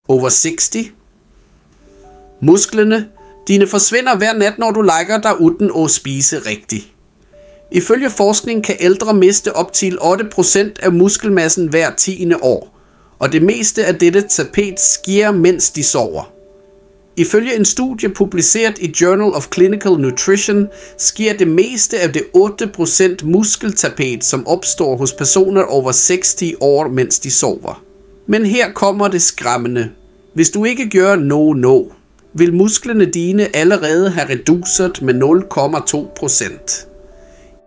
Over 60. Musklerne. Dine forsvinder hver nat, når du lægger dig uden at spise rigtigt. Ifølge forskning kan ældre miste op til 8% af muskelmassen hver 10. år, og det meste af dette tapet sker, mens de sover. Ifølge en studie publiceret i Journal of Clinical Nutrition sker det meste af det 8% muskeltapet, som opstår hos personer over 60 år, mens de sover. Men her kommer det skræmmende. Hvis du ikke gør noget, vil musklerne dine allerede have reduceret med 0,2%.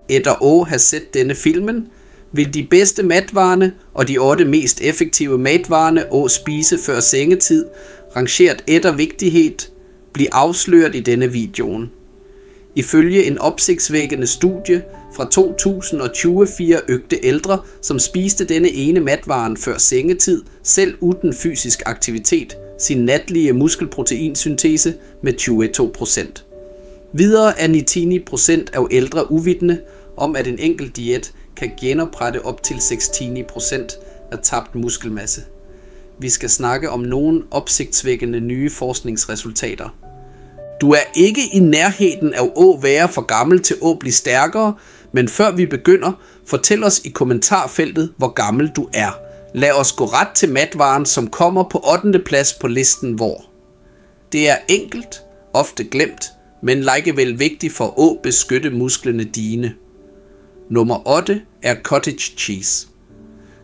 Efter at have set denne filmen, vil de bedste matvarerne og de 8 mest effektive matvarerne at spise før sengetid, rangeret efter vigtighed, blive afsløret i denne videoen. Ifølge en opsigtsvækkende studie fra 2024 øgte ældre, som spiste denne ene matvaren før sengetid, selv uden fysisk aktivitet, sin natlige muskelproteinsyntese med 22%. Videre er 99% af ældre uvidende om, at en enkelt diæt kan genoprette op til 60% af tabt muskelmasse. Vi skal snakke om nogle opsigtsvækkende nye forskningsresultater. Du er ikke i nærheden af at være for gammel til at blive stærkere, men før vi begynder, fortæl os i kommentarfeltet, hvor gammel du er. Lad os gå ret til matvaren, som kommer på 8. plads på listen hvor. Det er enkelt, ofte glemt, men likevel vigtigt for at beskytte musklerne dine. Nummer 8 er cottage cheese.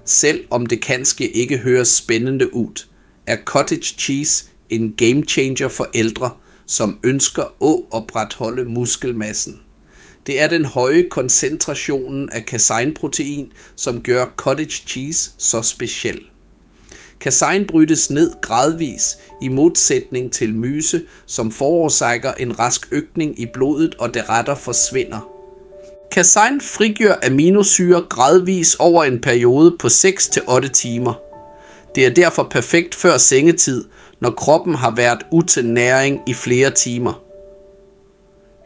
Selv om det kanskje ikke høres spændende ud, er cottage cheese en game changer for ældre, som ønsker at opretholde muskelmassen. Det er den høje koncentrationen af caseinprotein, som gør cottage cheese så speciel. Casein brydes ned gradvis i modsætning til myse, som forårsager en rask øgning i blodet og deretter forsvinder. Casein frigør aminosyre gradvis over en periode på 6-8 timer. Det er derfor perfekt før sengetid, når kroppen har været uden næring i flere timer.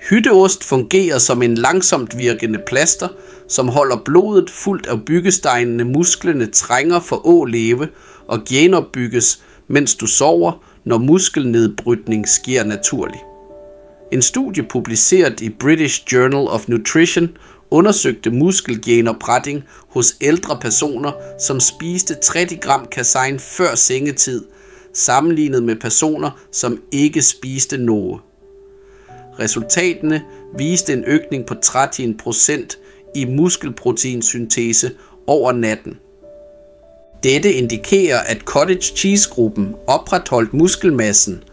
Hytteost fungerer som en langsomt virkende plaster, som holder blodet fuldt af byggesteinene musklerne trænger for at leve og genopbygges, mens du sover, når muskelnedbrydning sker naturligt. En studie publiceret i British Journal of Nutrition undersøgte muskelgenopretning hos ældre personer, som spiste 30 gram casein før sengetid, sammenlignet med personer, som ikke spiste noget. Resultaterne viste en øgning på 13% i muskelproteinsyntese over natten. Dette indikerer, at cottage cheese-gruppen opretholdt muskelmassen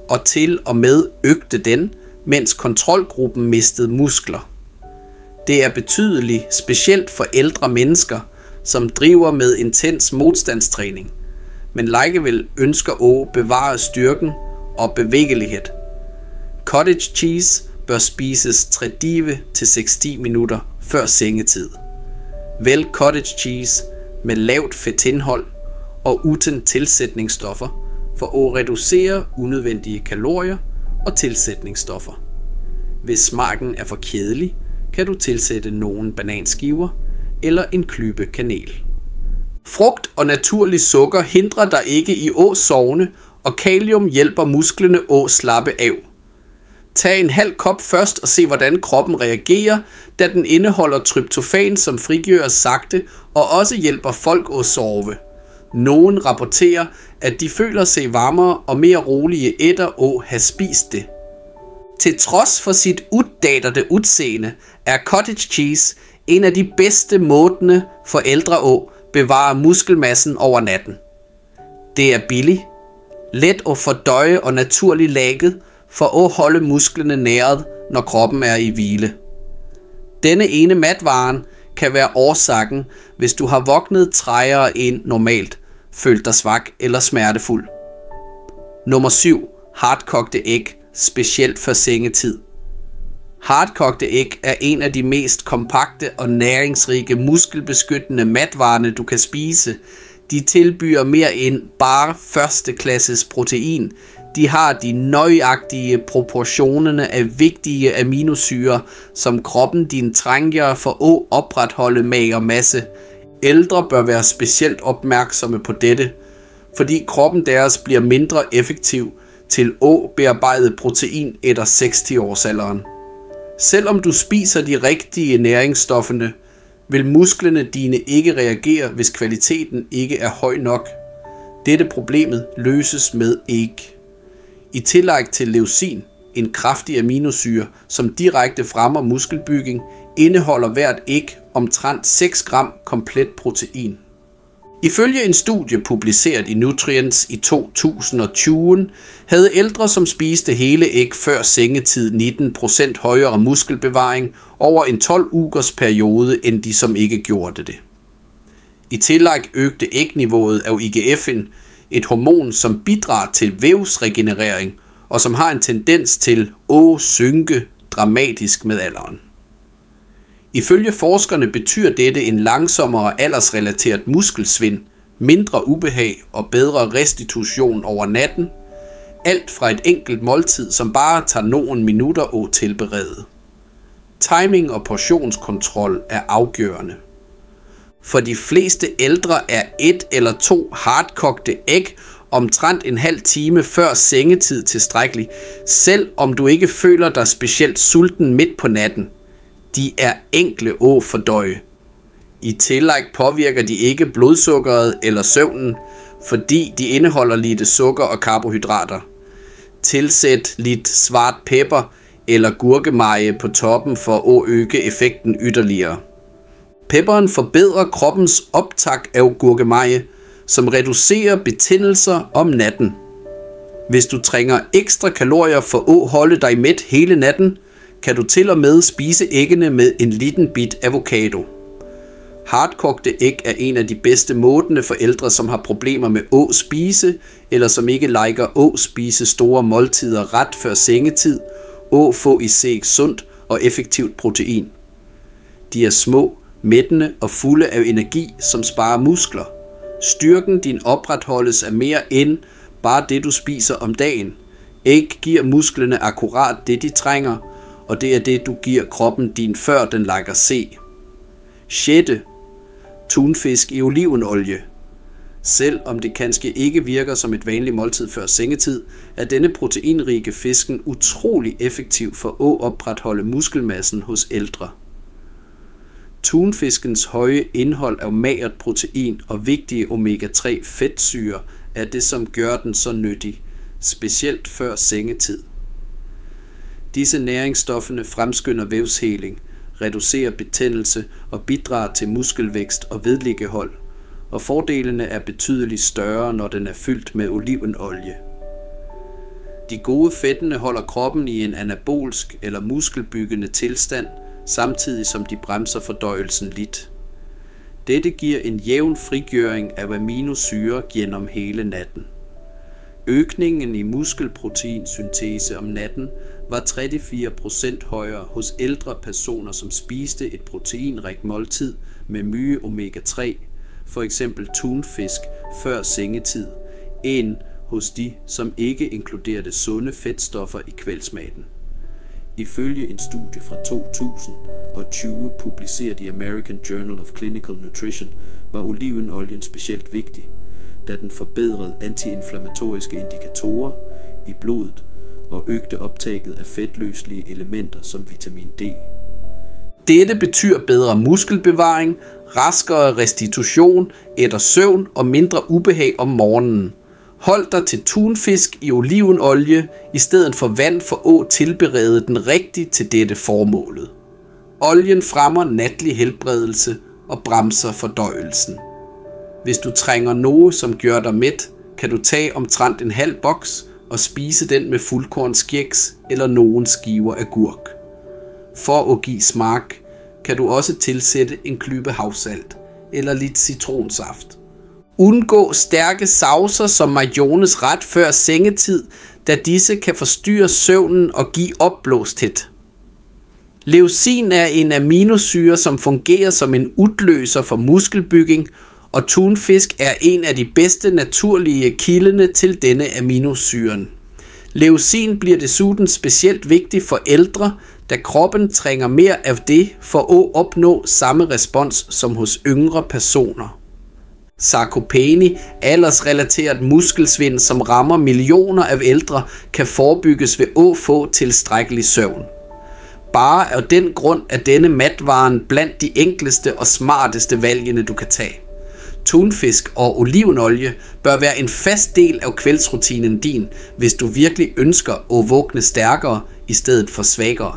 og til og med øgte den, mens kontrolgruppen mistede muskler. Det er betydeligt, specielt for ældre mennesker, som driver med intens modstandstræning, men likevel ønsker at bevare styrken og bevægelighed. Cottage cheese bør spises 30-60 minutter før sengetid. Vælg cottage cheese med lavt fedtindhold og uden tilsætningsstoffer for at reducere unødvendige kalorier og tilsætningsstoffer. Hvis smagen er for kedelig, kan du tilsætte nogle bananskiver eller en klype kanel. Frugt og naturlig sukker hindrer dig ikke i at sovne, og kalium hjælper musklerne at slappe af. Tag en halv kop først og se, hvordan kroppen reagerer, da den indeholder tryptofan, som frigøres sagte og også hjælper folk at sove. Nogen rapporterer, at de føler sig varmere og mere rolige efter at have spist det. Til trods for sit uddatede udseende er cottage cheese en af de bedste måder for ældre at bevare muskelmassen over natten. Det er billigt, let at fordøje og naturligt laget for at holde musklerne næret, når kroppen er i hvile. Denne ene matvaren kan være årsagen, hvis du har vågnet trægere end normalt, følt dig svag eller smertefuld. Nummer 7. Hardkogte æg, specielt for sengetid. Hardkogte æg er en af de mest kompakte og næringsrige muskelbeskyttende matvarerne, du kan spise. De tilbyder mere end bare førsteklasses protein. De har de nøjagtige proportionerne af vigtige aminosyrer, som kroppen din trænger for at opretholde magermasse. Ældre bør være specielt opmærksomme på dette, fordi kroppen deres bliver mindre effektiv til bearbejdet protein efter 60-årsalderen. Selvom du spiser de rigtige næringsstofferne, vil musklerne dine ikke reagere, hvis kvaliteten ikke er høj nok. Dette problemet løses med æg. I tillæg til leucin, en kraftig aminosyre, som direkte fremmer muskelbygning, indeholder hvert æg omtrent 6 gram komplet protein. Ifølge en studie publiceret i Nutrients i 2020, havde ældre, som spiste hele æg før sengetid, 19% højere muskelbevaring over en 12-ugers periode, end de, som ikke gjorde det. I tillæg øgte ægniveauet af IGF'en, et hormon, som bidrager til vævsregenerering, og som har en tendens til at synke dramatisk med alderen. Ifølge forskerne betyder dette en langsommere aldersrelateret muskelsvind, mindre ubehag og bedre restitution over natten, alt fra et enkelt måltid, som bare tager nogle minutter at tilberede. Timing og portionskontrol er afgørende. For de fleste ældre er 1 eller 2 hardkogte æg omtrent en halv time før sengetid tilstrækkelig, selv om du ikke føler dig specielt sulten midt på natten. De er enkle at fordøje. I tillæg påvirker de ikke blodsukkeret eller søvnen, fordi de indeholder lidt sukker og karbohydrater. Tilsæt lidt svart pepper eller gurkemeje på toppen for at øge effekten yderligere. Pepperen forbedrer kroppens optag af gurkemeje, som reducerer betændelser om natten. Hvis du trænger ekstra kalorier for at holde dig mæt hele natten, kan du til og med spise æggene med en liten bit avocado. Hardkogte æg er en af de bedste måderne for ældre, som har problemer med at spise, eller som ikke liker at spise store måltider ret før sengetid, at få i sig sundt og effektivt protein. De er små, mættende og fulde af energi, som sparer muskler. Styrken din opretholdes af mere end bare det, du spiser om dagen. Æg giver musklerne akkurat det, de trænger, og det er det, du giver kroppen din, før den lægger se. 6. Tunfisk i olivenolie. Selvom det kanskje ikke virker som et vanligt måltid før sengetid, er denne proteinrige fisken utrolig effektiv for at opretholde muskelmassen hos ældre. Tunfiskens høje indhold af magert protein og vigtige omega-3 fedtsyrer er det, som gør den så nyttig, specielt før sengetid. Disse næringsstofferne fremskynder vævsheling, reducerer betændelse og bidrager til muskelvækst og vedligehold, og fordelene er betydeligt større, når den er fyldt med olivenolie. De gode fedtene holder kroppen i en anabolsk eller muskelbyggende tilstand, samtidig som de bremser fordøjelsen lidt. Dette giver en jævn frigøring af aminosyre gennem hele natten. Øgningen i muskelproteinsyntese om natten var 34% højere hos ældre personer, som spiste et proteinrigt måltid med mye omega-3, for eksempel tunfisk, før sengetid, end hos de, som ikke inkluderede sunde fedtstoffer i kveldsmaten. Ifølge en studie fra 2020 publiceret i American Journal of Clinical Nutrition var olivenolien specielt vigtig, da den forbedrede antiinflammatoriske indikatorer i blodet og øgte optaget af fedtløselige elementer som vitamin D. Dette betyder bedre muskelbevaring, raskere restitution efter søvn og mindre ubehag om morgenen. Hold dig til tunfisk i olivenolie i stedet for vand for at tilberede den rigtigt til dette formålet. Olien fremmer natlig helbredelse og bremser fordøjelsen. Hvis du trænger noget, som gør dig mæt, kan du tage omtrent en halv boks og spise den med fuldkornskjeks eller nogle skiver agurk. For at give smag, kan du også tilsætte en klype havsalt eller lidt citronsaft. Undgå stærke saucer som majones ret før sengetid, da disse kan forstyrre søvnen og give opblåsthed. Leucin er en aminosyre, som fungerer som en udløser for muskelbygning, og tunfisk er en af de bedste naturlige kilderne til denne aminosyren. Leucin bliver desuden specielt vigtig for ældre, da kroppen trænger mere af det for at opnå samme respons som hos yngre personer. Sarkopeni, aldersrelateret muskelsvind, som rammer millioner af ældre, kan forebygges ved at få tilstrækkelig søvn. Bare af den grund er denne matvaren blandt de enkleste og smarteste valgene, du kan tage. Tunfisk og olivenolie bør være en fast del af kveldsrutinen din, hvis du virkelig ønsker at vågne stærkere i stedet for svagere.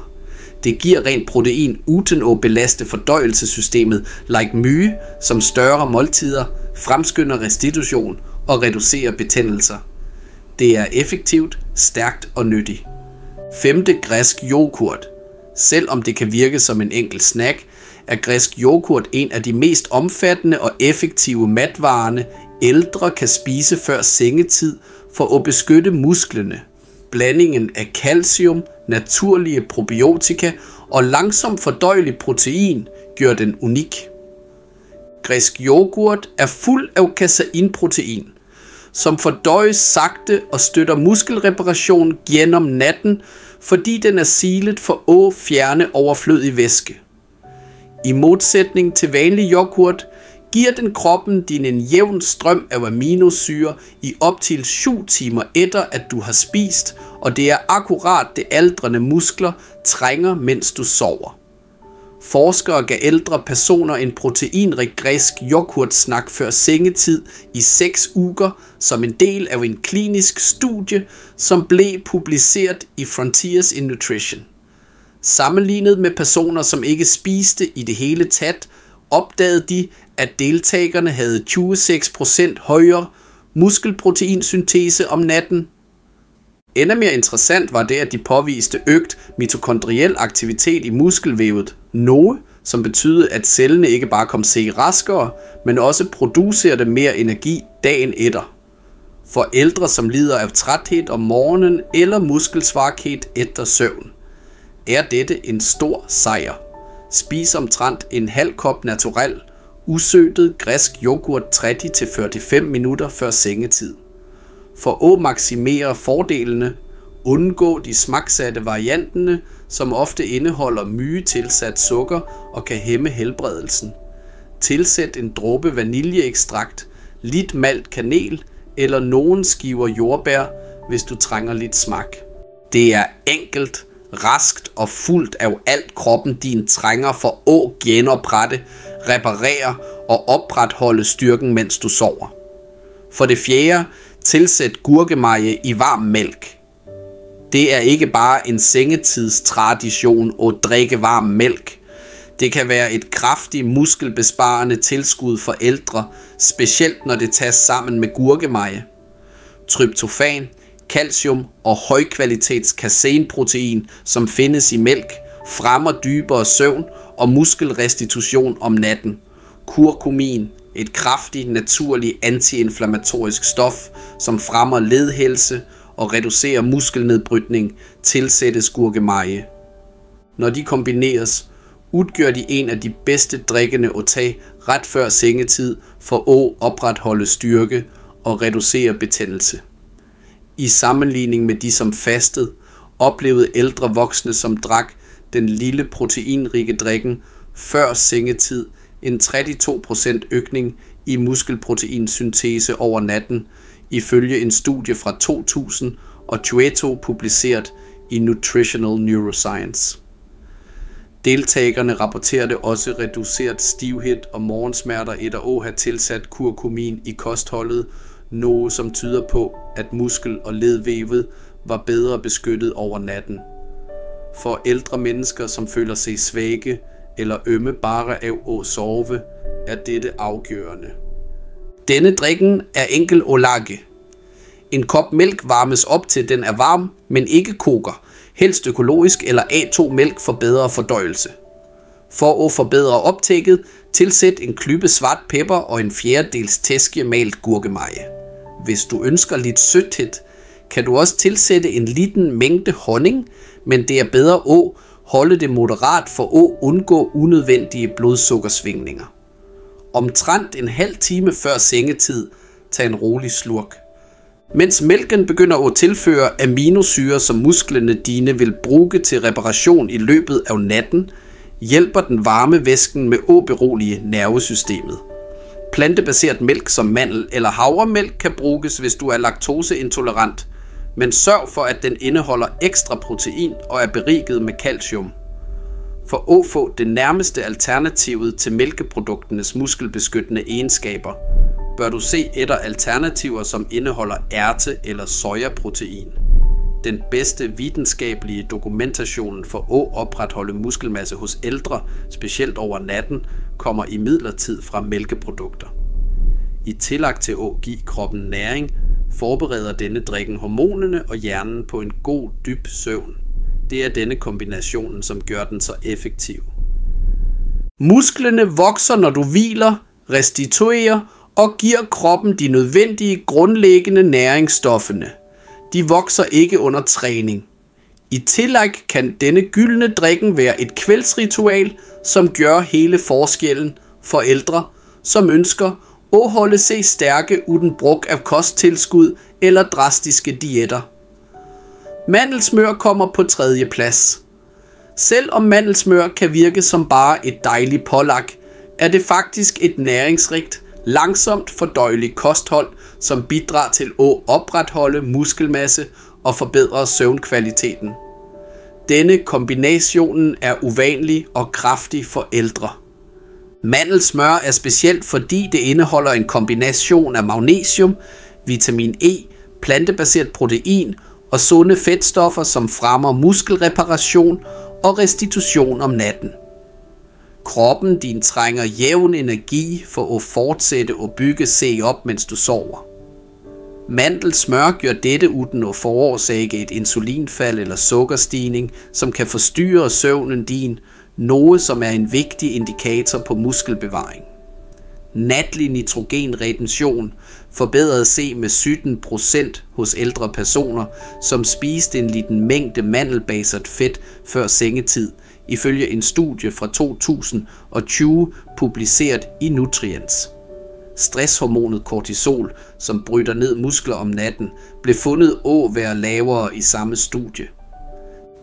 Det giver rent protein uden at belaste fordøjelsessystemet, like myge, som større måltider, fremskynder restitution og reducerer betændelser. Det er effektivt, stærkt og nyttigt. 5. Græsk yoghurt. Selvom det kan virke som en enkel snack, er græsk yoghurt en af de mest omfattende og effektive matvarerne, ældre kan spise før sengetid for at beskytte musklerne. Blandingen af calcium, naturlige probiotika og langsomt fordøjelig protein gør den unik. Græsk yoghurt er fuld af caseinprotein, som fordøjes sagte og støtter muskelreparation gennem natten, fordi den er silet for at fjerne overflødig væske. I modsætning til vanlig yoghurt giver den kroppen din en jævn strøm af aminosyre i op til 7 timer efter at du har spist, og det er akkurat det aldrende muskler trænger mens du sover. Forskere gav ældre personer en proteinrig græsk yoghurtsnak før sengetid i 6 uger som en del af en klinisk studie, som blev publiceret i Frontiers in Nutrition. Sammenlignet med personer, som ikke spiste i det hele taget, opdagede de, at deltagerne havde 26% højere muskelproteinsyntese om natten. Endnu mere interessant var det, at de påviste øget mitokondriel aktivitet i muskelvævet, noget, som betyder, at cellerne ikke bare kom sig raskere, men også producerede mere energi dagen efter. For ældre, som lider af træthed om morgenen eller muskelsvaghed efter søvn, er dette en stor sejr. Spis omtrent en halv kop naturel, usødet græsk yoghurt 30-45 minutter før sengetid. For at maksimere fordelene, undgå de smagsatte varianterne, som ofte indeholder myge tilsat sukker og kan hæmme helbredelsen. Tilsæt en dråbe vaniljeekstrakt, lidt malt kanel eller nogle skiver jordbær, hvis du trænger lidt smag. Det er enkelt, raskt og fuldt af alt kroppen din trænger for at genoprette, reparere og opretholde styrken mens du sover. For det 4. Tilsæt gurkemeje i varm mælk. Det er ikke bare en sengetidstradition at drikke varm mælk. Det kan være et kraftigt muskelbesparende tilskud for ældre, specielt når det tages sammen med gurkemeje. Tryptofan, calcium og højkvalitets caseinprotein, som findes i mælk, fremmer dybere søvn og muskelrestitution om natten. Kurkumin, et kraftigt naturligt antiinflammatorisk stof, som fremmer ledhelse og reducerer muskelnedbrydning, tilsættes gurkemeje. Når de kombineres, udgør de en af de bedste drikkende at tage ret før sengetid for at opretholde styrke og reducere betændelse. I sammenligning med de som fastede, oplevede ældre voksne, som drak den lille proteinrige drikken før sengetid, en 32% øgning i muskelproteinsyntese over natten, ifølge en studie fra 2022 publiceret i Nutritional Neuroscience. Deltagerne rapporterede også reduceret stivhed og morgensmerter efter at have tilsat kurkumin i kostholdet, noget som tyder på, at muskel- og ledvævet var bedre beskyttet over natten. For ældre mennesker, som føler sig svage eller ømme bare af at sove, er dette afgørende. Denne drikken er enkel at lage. En kop mælk varmes op til den er varm, men ikke koker. Helst økologisk eller A2-mælk for bedre fordøjelse. For at forbedre optækket, tilsæt en klype svart pepper og en 1/4 tæske malt gurkemeje. Hvis du ønsker lidt sødhed, kan du også tilsætte en liten mængde honning, men det er bedre at holde det moderat for at undgå unødvendige blodsukkersvingninger. Omtrent en halv time før sengetid, tag en rolig slurk. Mens mælken begynder at tilføre aminosyre, som musklerne dine vil bruge til reparation i løbet af natten, hjælper den varme væsken med at berolige nervesystemet. Plantebaseret mælk som mandel- eller havremælk kan bruges, hvis du er laktoseintolerant, men sørg for, at den indeholder ekstra protein og er beriget med calcium. For at få det nærmeste alternativet til mælkeprodukternes muskelbeskyttende egenskaber, bør du se efter alternativer, som indeholder ærte- eller sojaprotein. Den bedste videnskabelige dokumentation for at opretholde muskelmasse hos ældre, specielt over natten, kommer imidlertid fra mælkeprodukter. I tillæg til at give kroppen næring, forbereder denne drikken hormonerne og hjernen på en god, dyb søvn. Det er denne kombination, som gør den så effektiv. Musklerne vokser, når du hviler, restituerer og giver kroppen de nødvendige grundlæggende næringsstofferne. De vokser ikke under træning. I tillæg kan denne gyldne drikken være et kveldsritual, som gør hele forskellen for ældre, som ønsker at holde sig stærke uden brug af kosttilskud eller drastiske diæter. Mandelsmør kommer på 3. plads. Selvom mandelsmør kan virke som bare et dejligt pålæg, er det faktisk et næringsrigt, langsomt fordøjeligt kosthold, som bidrager til at opretholde muskelmasse og forbedre søvnkvaliteten. Denne kombination er uvanlig og kraftig for ældre. Mandelsmør er specielt, fordi det indeholder en kombination af magnesium, vitamin E, plantebaseret protein og sunde fedtstoffer, som fremmer muskelreparation og restitution om natten. Kroppen din trænger jævn energi for at fortsætte at bygge sig op, mens du sover. Mandelsmør gør dette uden at forårsage et insulinfald eller sukkerstigning, som kan forstyrre søvnen din, noget som er en vigtig indikator på muskelbevaring. Natlig nitrogenretention forbedrede sig med 17% hos ældre personer, som spiste en lille mængde mandelbaseret fedt før sengetid, ifølge en studie fra 2020 publiceret i Nutrients. Stresshormonet kortisol, som bryder ned muskler om natten, blev fundet at være lavere i samme studie.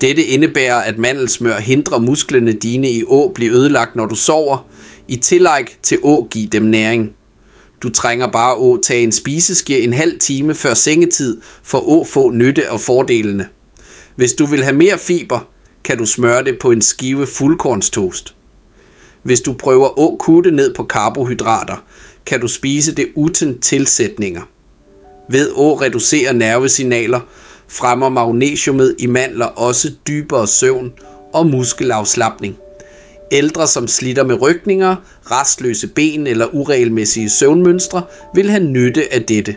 Dette indebærer, at mandelsmør hindrer musklerne dine i at blive ødelagt, når du sover, i tillæg til at give dem næring. Du trænger bare at tage en spiseske en halv time før sengetid for at få nytte af fordelene. Hvis du vil have mere fiber, kan du smøre det på en skive fuldkornstoast. Hvis du prøver at kutte ned på karbohydrater, kan du spise det uden tilsætninger. Ved at reducere nervesignaler, fremmer magnesiumet i mandler også dybere søvn og muskelafslapning. Ældre, som slider med rykninger, rastløse ben eller uregelmæssige søvnmønstre, vil have nytte af dette.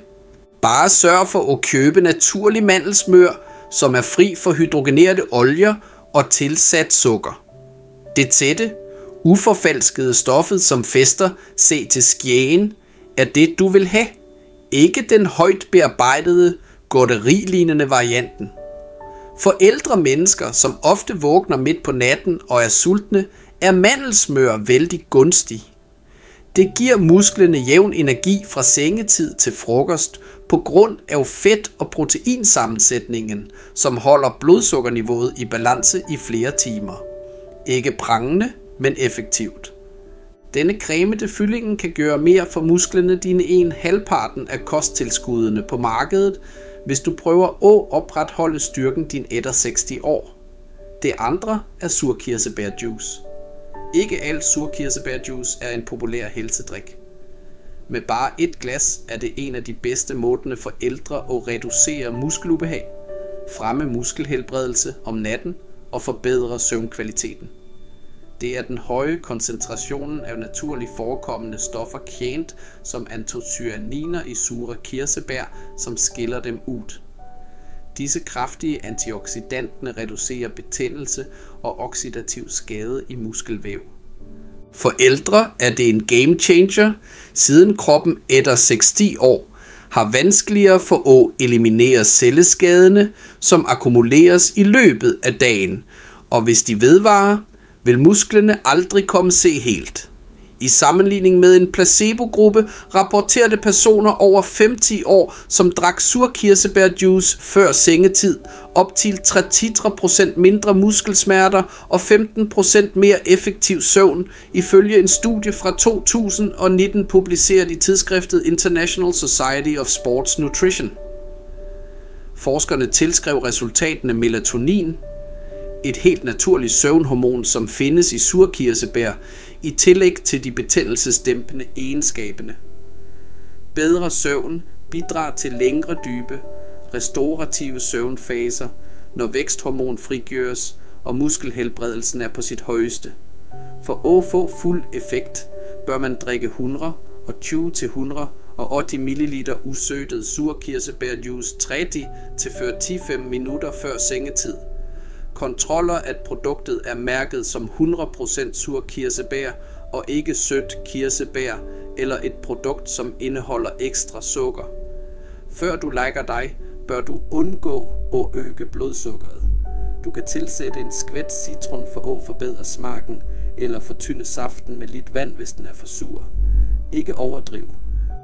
Bare sørg for at købe naturlig mandelsmør, som er fri for hydrogenerede olier og tilsat sukker. Det tætte, uforfalskede stoffet, som fester se til skjeen, er det du vil have. Ikke den højt bearbejdede, godterilignende varianten. For ældre mennesker, som ofte vågner midt på natten og er sultne, er mandelsmør vældig gunstig. Det giver musklerne jævn energi fra sengetid til frokost på grund af fedt- og proteinsammensætningen, som holder blodsukkerniveauet i balance i flere timer. Ikke prangende, men effektivt. Denne cremete fyldingen kan gøre mere for musklerne dine en halvparten af kosttilskuddene på markedet, hvis du prøver at opretholde styrken din etter 60 år. Det andre er surkirsebærjuice. Ikke alt surkirsebærjuice er en populær helsedrik. Med bare et glas er det en af de bedste måder for ældre at reducere muskelubehag, fremme muskelhelbredelse om natten og forbedre søvnkvaliteten. Det er den høje koncentrationen af naturligt forekommende stoffer kendt som antocyaniner i sure kirsebær, som skiller dem ud. Disse kraftige antioxidanter reducerer betændelse og oxidativ skade i muskelvæv. For ældre er det en game changer, siden kroppen etter 60 år har vanskeligere for at eliminere celleskadene, som akkumuleres i løbet af dagen, og hvis de vedvarer, vil musklerne aldrig komme se helt. I sammenligning med en placebogruppe rapporterede personer over 50 år, som drak surkirsebærjuice før sengetid, op til 30% mindre muskelsmerter og 15% mere effektiv søvn, ifølge en studie fra 2019 publiceret i tidsskriftet International Society of Sports Nutrition. Forskerne tilskrev resultaterne melatonin, et helt naturligt søvnhormon, som findes i surkirsebær, i tillæg til de betændelsesdæmpende egenskaberne. Bedre søvn bidrager til længere dybe, restaurative søvnfaser, når væksthormon frigøres og muskelhelbredelsen er på sit højeste. For at få fuld effekt bør man drikke 100 og 20-100 og 80 ml usødet surkirsebærjuice 30-45 minutter før sengetid. Kontroller, at produktet er mærket som 100% surkirsebær og ikke sødt kirsebær eller et produkt, som indeholder ekstra sukker. Før du lægger dig, bør du undgå at øge blodsukkeret. Du kan tilsætte en skvæt citron for at forbedre smagen eller fortynde saften med lidt vand, hvis den er for sur. Ikke overdriv.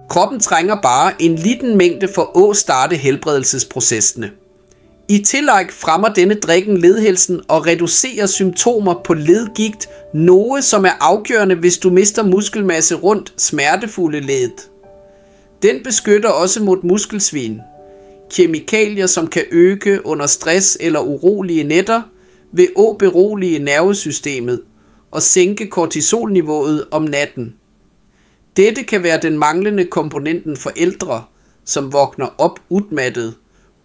Kroppen trænger bare en lille mængde for at starte helbredelsesprocesserne. I tillæg fremmer denne drikken ledhelsen og reducerer symptomer på ledgigt, noget som er afgørende, hvis du mister muskelmasse rundt smertefulde led. Den beskytter også mod muskelsvin. Kemikalier, som kan øge under stress eller urolige nætter, vil også berolige nervesystemet og sænke kortisolniveauet om natten. Dette kan være den manglende komponenten for ældre, som vågner op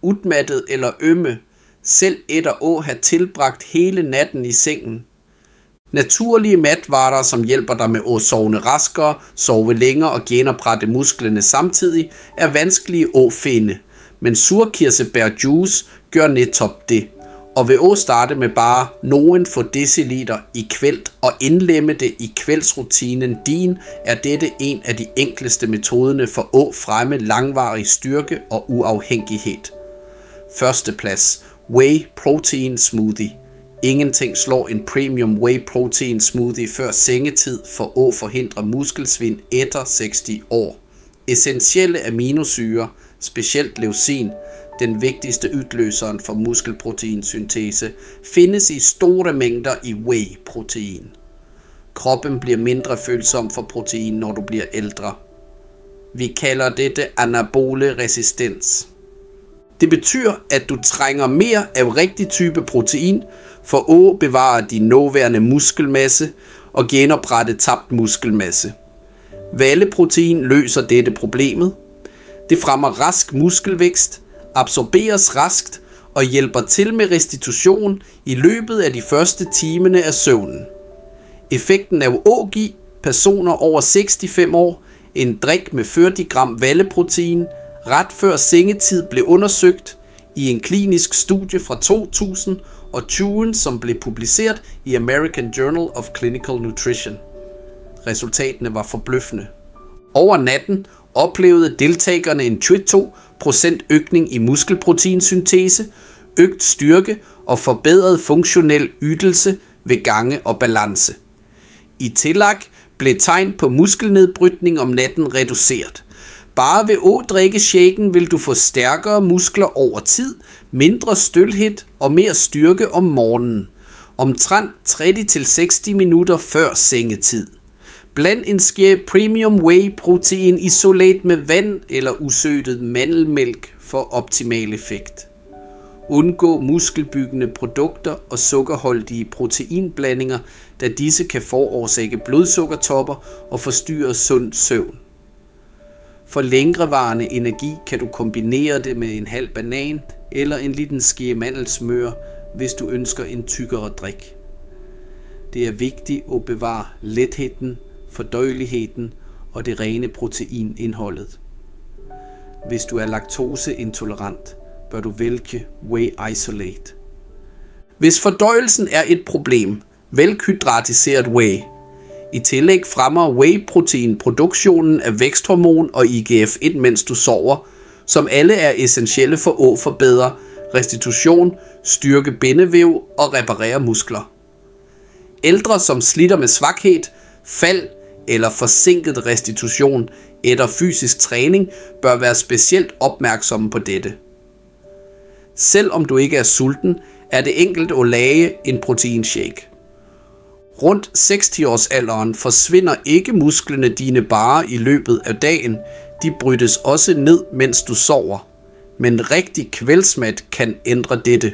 udmattet eller ømme, selv efter at have tilbragt hele natten i sengen. Naturlige matvarer, som hjælper dig med at sove raskere, sove længere og genoprette musklerne samtidig, er vanskelige at finde, men surkirsebærjuice gør netop det. Og ved at starte med bare nogen få deciliter i kvælt og indlemme det i kvældsrutinen din, er dette en af de enkleste metoderne for at fremme langvarig styrke og uafhængighed. Førsteplads, Whey Protein Smoothie. Ingenting slår en premium Whey Protein Smoothie før sengetid for at forhindre muskelsvind efter 60 år. Essentielle aminosyrer, specielt leucin, den vigtigste udløseren for muskelproteinsyntese, findes i store mængder i whey-protein. Kroppen bliver mindre følsom for protein, når du bliver ældre. Vi kalder dette anabole resistens. Det betyder, at du trænger mere af rigtig type protein for at bevare din nuværende muskelmasse og genoprette tabt muskelmasse. Valleprotein løser dette problemet. Det fremmer rask muskelvækst, absorberes raskt og hjælper til med restitution i løbet af de første timer af søvnen. Effekten af at give personer over 65 år en drik med 40 gram valleprotein ret før sengetid blev undersøgt i en klinisk studie fra 2020, som blev publiceret i American Journal of Clinical Nutrition. Resultaterne var forbløffende. Over natten oplevede deltagerne en 22% øgning i muskelproteinsyntese, øget styrke og forbedret funktionel ydelse ved gange og balance. I tillæg blev tegn på muskelnedbrydning om natten reduceret. Bare ved at drikke shaken vil du få stærkere muskler over tid, mindre stølhed og mere styrke om morgenen. Omtrent 30-60 minutter før sengetid. Bland en ske premium whey protein isolat med vand eller usødet mandelmælk for optimal effekt. Undgå muskelbyggende produkter og sukkerholdige proteinblandinger, da disse kan forårsage blodsukkertopper og forstyrre sund søvn. For længerevarende energi kan du kombinere det med en halv banan eller en lille ske mandelsmør, hvis du ønsker en tykkere drik. Det er vigtigt at bevare letheden, fordøjeligheden og det rene proteinindholdet. Hvis du er laktoseintolerant, bør du vælge Whey Isolate. Hvis fordøjelsen er et problem, vælg hydratiseret whey. I tillæg fremmer whey-protein produktionen af væksthormon og IGF-1, mens du sover, som alle er essentielle for at forbedre restitution, styrke bindevæv og reparere muskler. Ældre, som slider med svaghed, fald eller forsinket restitution efter fysisk træning, bør være specielt opmærksomme på dette. Selv om du ikke er sulten, er det enkelt at lage en proteinshake. Rundt 60-årsalderen forsvinder ikke musklerne dine bare i løbet af dagen, de brydes også ned, mens du sover. Men rigtig kveldsmat kan ændre dette.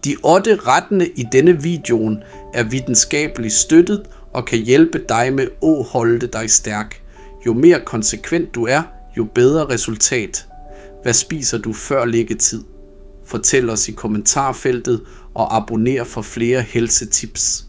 De 8 rettene i denne videoen er videnskabeligt støttet og kan hjælpe dig med at holde dig stærk. Jo mere konsekvent du er, jo bedre resultat. Hvad spiser du før liggetid? Fortæl os i kommentarfeltet og abonner for flere helsetips.